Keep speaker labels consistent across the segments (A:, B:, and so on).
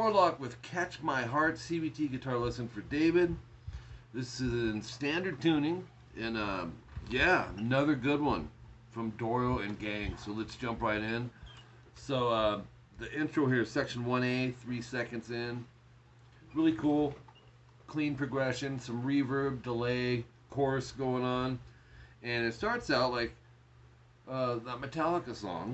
A: Warlock with Catch My Heart, CVT guitar lesson for David. This is in standard tuning, and yeah, another good one from Doro and gang. So let's jump right in. So the intro here is section 1A, 3 seconds in. Really cool, clean progression, some reverb, delay, chorus going on. And it starts out like that Metallica song.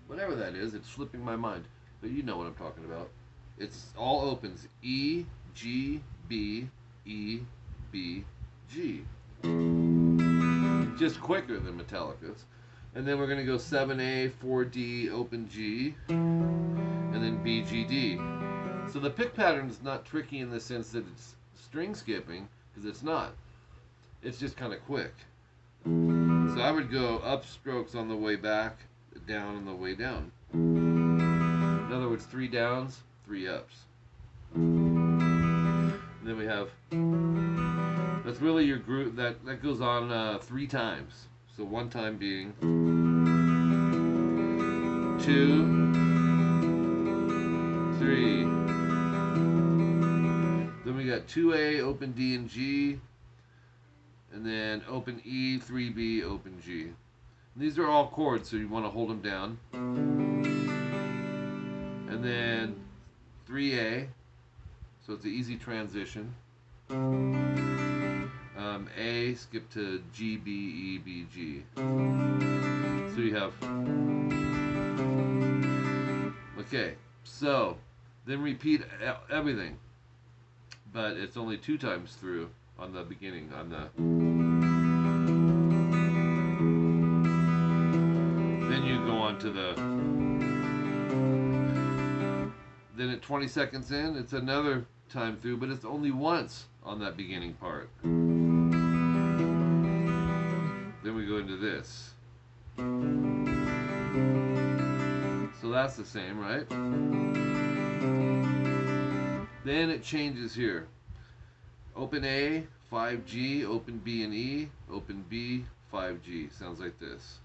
A: Whatever that is, it's slipping my mind. But you know what I'm talking about. It's all opens. E, G, B, E, B, G. Just quicker than Metallica's. And then we're going to go 7A, 4D, open G, and then B, G, D. So the pick pattern is not tricky in the sense that it's string skipping, because it's not. It's just kind of quick. So I would go up strokes on the way back, down on the way down. In other words, 3 downs, 3 ups. And then we have, that's really your group, that goes on 3 times. So one time being 2, 3. Then we got 2A, open D and G, and then open E, 3B, open G. And these are all chords, so you want to hold them down. And then 3A, so it's an easy transition. A, skip to G, B, E, B, G. So you have, okay, so then repeat everything, but it's only 2 times through on the beginning, on the, then you go on to the, then at 20 seconds in, it's another time through, but it's only once on that beginning part. Then we go into this. So that's the same, right? Then it changes here. Open A, 5G, open B and E, open B, 5G. Sounds like this.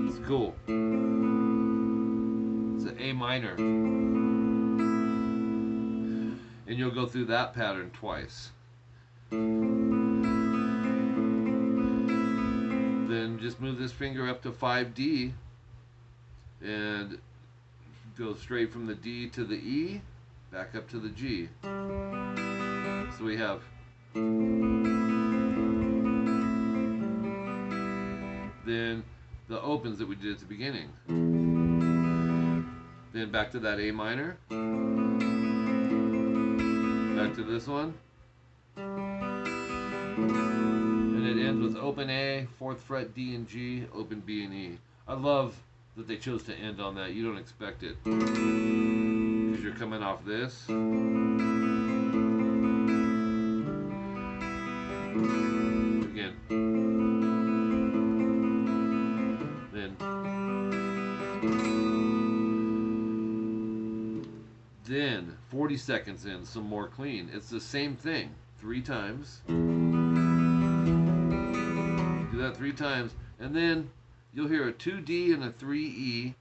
A: It's cool. It's an A minor. And you'll go through that pattern twice. Then just move this finger up to 5D and go straight from the D to the E, back up to the G. So we have then the opens that we did at the beginning. Then back to that A minor. Back to this one. And it ends with open A, 4th fret D and G, open B and E. I love that they chose to end on that. You don't expect it, because you're coming off this. Again. Then 40 seconds in, some more clean. It's the same thing 3 times. Do that 3 times, and then you'll hear a 2D and a 3E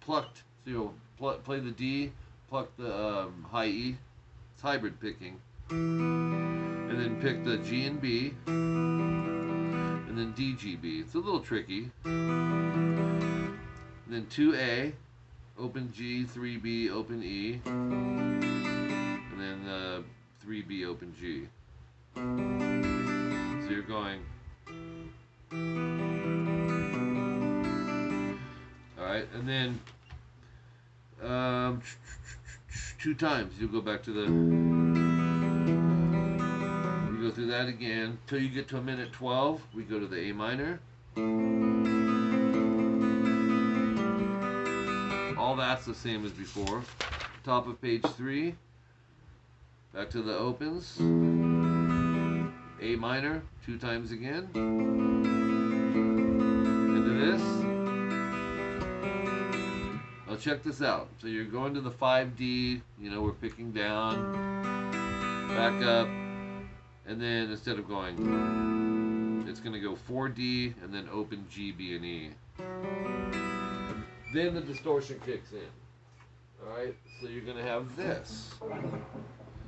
A: plucked. So you'll play the D, pluck the high E. It's hybrid picking. And then pick the G and B, and then D, G, B. It's a little tricky. And then 2A, open G, 3B, open E, and then 3B, open G. So you're going. Alright, and then 2 times you'll go back to the, you go through that again till you get to 1:12. We go to the A minor. All that's the same as before. Top of page 3. Back to the opens. A minor, 2 times again. Into this. Now check this out. So you're going to the 5D, you know, we're picking down, back up, and then instead of going, it's going to go 4D and then open G, B, and E. Then the distortion kicks in. Alright, so you're going to have this.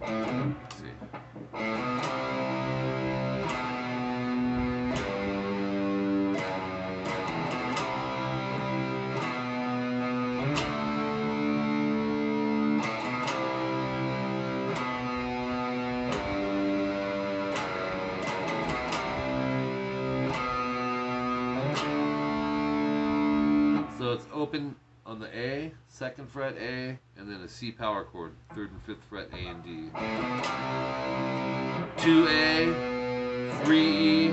A: Let's see. So it's open on the A, 2nd fret A, and then a C power chord, 3rd and 5th fret A and D. 2A, 3E,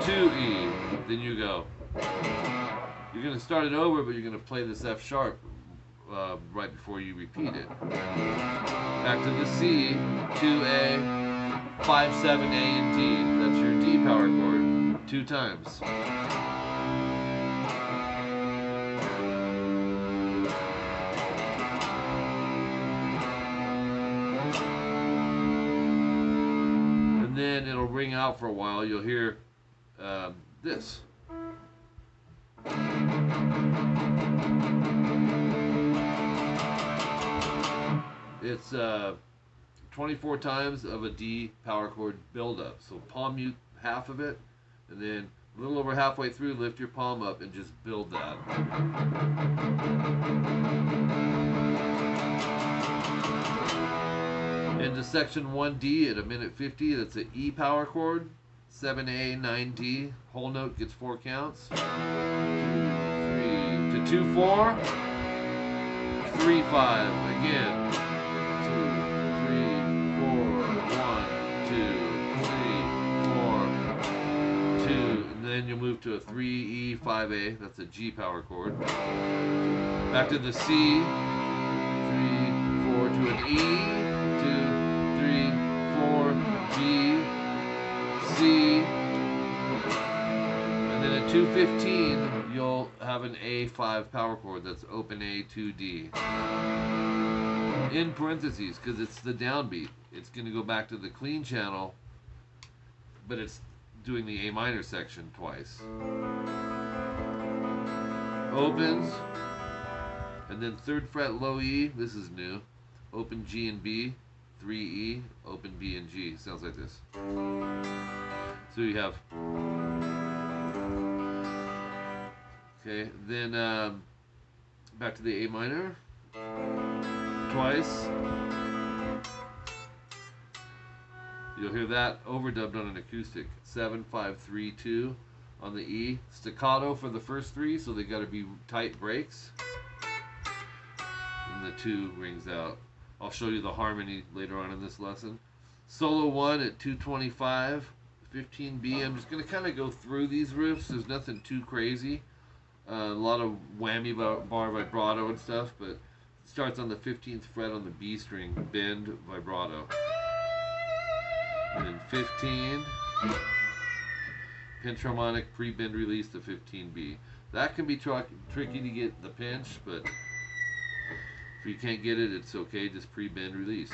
A: 2E. Then you go. You're going to start it over, but you're going to play this F sharp right before you repeat it. Back to the C, 2A, 5, 7, A, and D. That's your D power chord, 2 times. Then it'll ring out for a while. You'll hear this. It's 24 times of a D power chord build-up. So palm mute half of it, and then a little over halfway through, lift your palm up and just build that. Into section 1D at 1:50, that's an E power chord, 7A, 9D, whole note gets 4 counts. 2, 3, to 2, 4, 3, 5, again. 2, 3, 4, 1, 2, 3, 4, 2, and then you'll move to a 3E, 5A, that's a G power chord. Back to the C, 3, 4, to an E. 2, 3, 4, G, C, and then at 2:15 you'll have an A5 power chord that's open A, 2D. In parentheses, because it's the downbeat. It's going to go back to the clean channel, but it's doing the A minor section twice. Opens, and then 3rd fret low E, this is new, open G and B, 3E, open B and G. Sounds like this. So you have, okay, then back to the A minor, twice. You'll hear that overdubbed on an acoustic, 7, 5, 3, 2 on the E. Staccato for the first 3, so they got to be tight breaks. And the 2 rings out. I'll show you the harmony later on in this lesson. Solo 1 at 2:25, 15B. I'm just going to kind of go through these riffs. There's nothing too crazy. A lot of whammy bar vibrato and stuff, but it starts on the 15th fret on the B string, bend, vibrato. And then 15, pinch harmonic, pre-bend release to 15B. That can be tricky to get the pinch, but if you can't get it, it's okay. Just pre-bend release.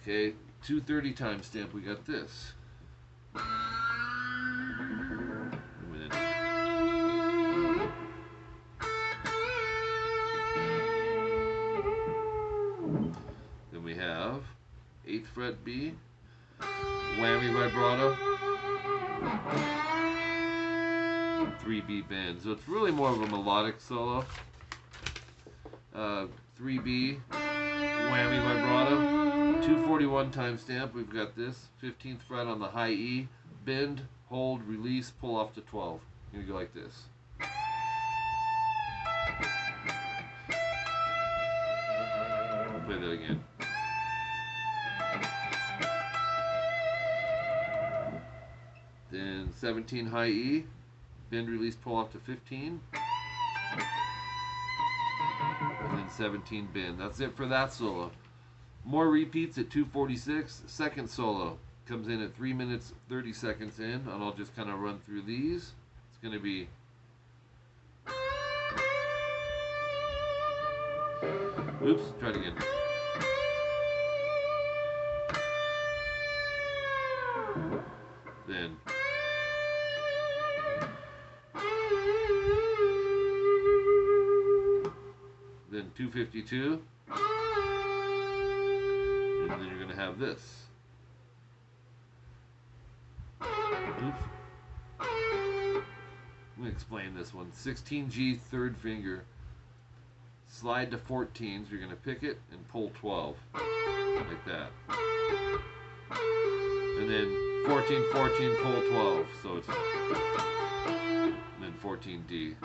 A: Okay, 2:30 timestamp. We got this. Then we have 8th fret B, whammy vibrato, 3B bend. So it's really more of a melodic solo. 3B, whammy vibrato, 2:41 timestamp. We've got this 15th fret on the high E, bend, hold, release, pull off to 12. You're gonna go like this. I'll play that again. Then 17 high E, bend, release, pull off to 15. And then 17 bend. That's it for that solo. More repeats at 2:46. Second solo comes in at 3 minutes 30 seconds in, and I'll just kind of run through these. It's going to be oops, try it again. Then 252, and then you're going to have this. Oops. Let me explain this one. 16G third finger, slide to 14, so you're going to pick it and pull 12, like that. And then 14, 14, pull 12, so it's, and then 14D.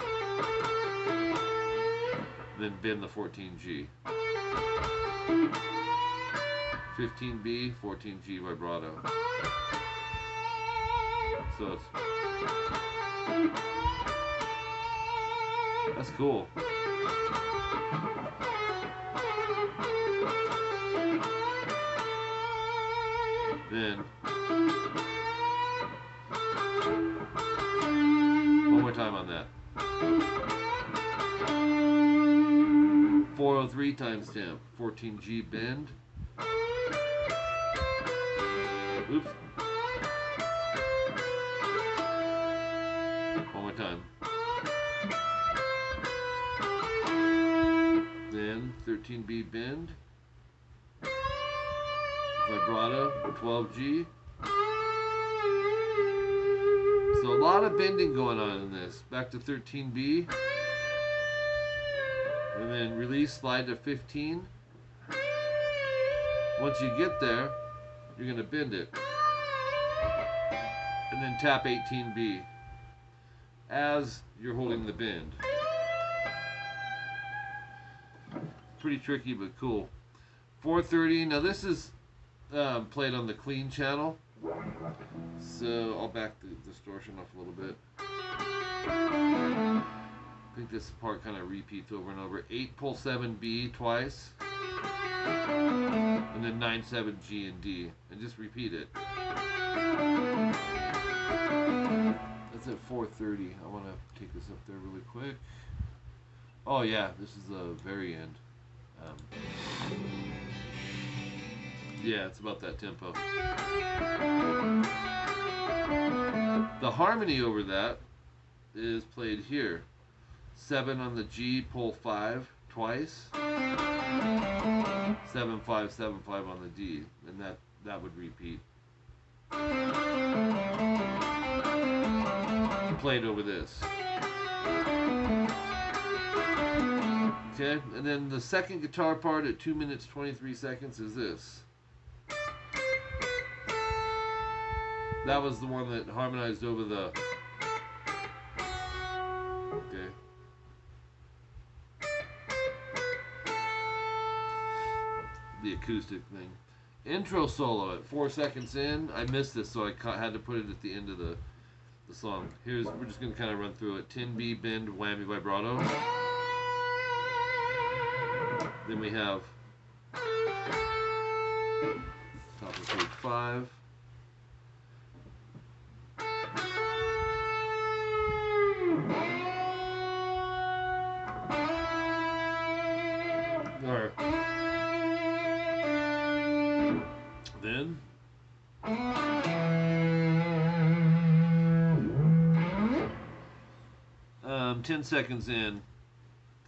A: Then bend the 14G. 15B, 14G vibrato. So it's, that's cool. Then one more time on that. 403 timestamp, 14G bend. Oops. One more time. Then 13B bend. Vibrato, 12G. So a lot of bending going on in this. Back to 13B. And then release, slide to 15. Once you get there, you're going to bend it. And then tap 18B as you're holding the bend. Pretty tricky, but cool. 430. Now this is played on the clean channel. So I'll back the distortion off a little bit. I think this part kind of repeats over and over. 8 pull 7B twice, and then 9 7 G and D, and just repeat it. That's at 430. I want to take this up there really quick. Oh yeah, this is the very end. Yeah, it's about that tempo. The harmony over that is played here. 7 on the G, pull 5 twice. 7 5 7 5 on the D, and that would repeat. Played over this. Okay, and then the second guitar part at 2 minutes 23 seconds is this. That was the one that harmonized over the. Okay. The acoustic thing. Intro solo at 4 seconds in. I missed this, so I had to put it at the end of the song. We're just gonna kind of run through it. 10B bend whammy vibrato. Then we have top of page 5. Or then 10 seconds in,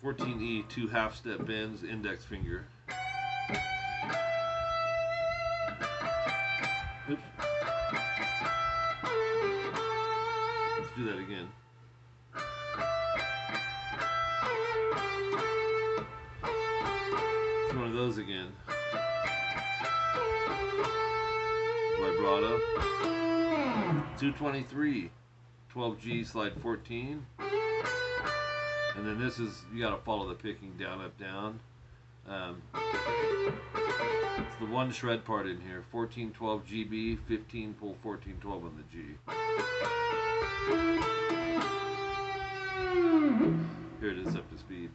A: 14E, 2 half-step bends, index finger. Oops. Let's do that again. It's one of those again. Vibrato. 223, 12G, slide 14. And then this is, you got to follow the picking down, up, down. It's the one shred part in here. 14, 12 GB, 15, pull 14, 12 on the G. Here it is up to speed.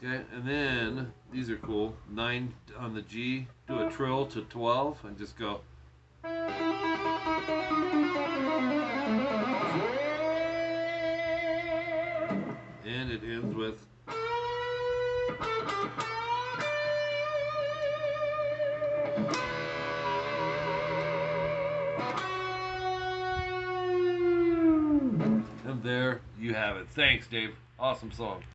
A: Okay, and then, these are cool. 9 on the G, do a trill to 12 and just go. And it ends with And there you have it. Thanks, Dave. Awesome song.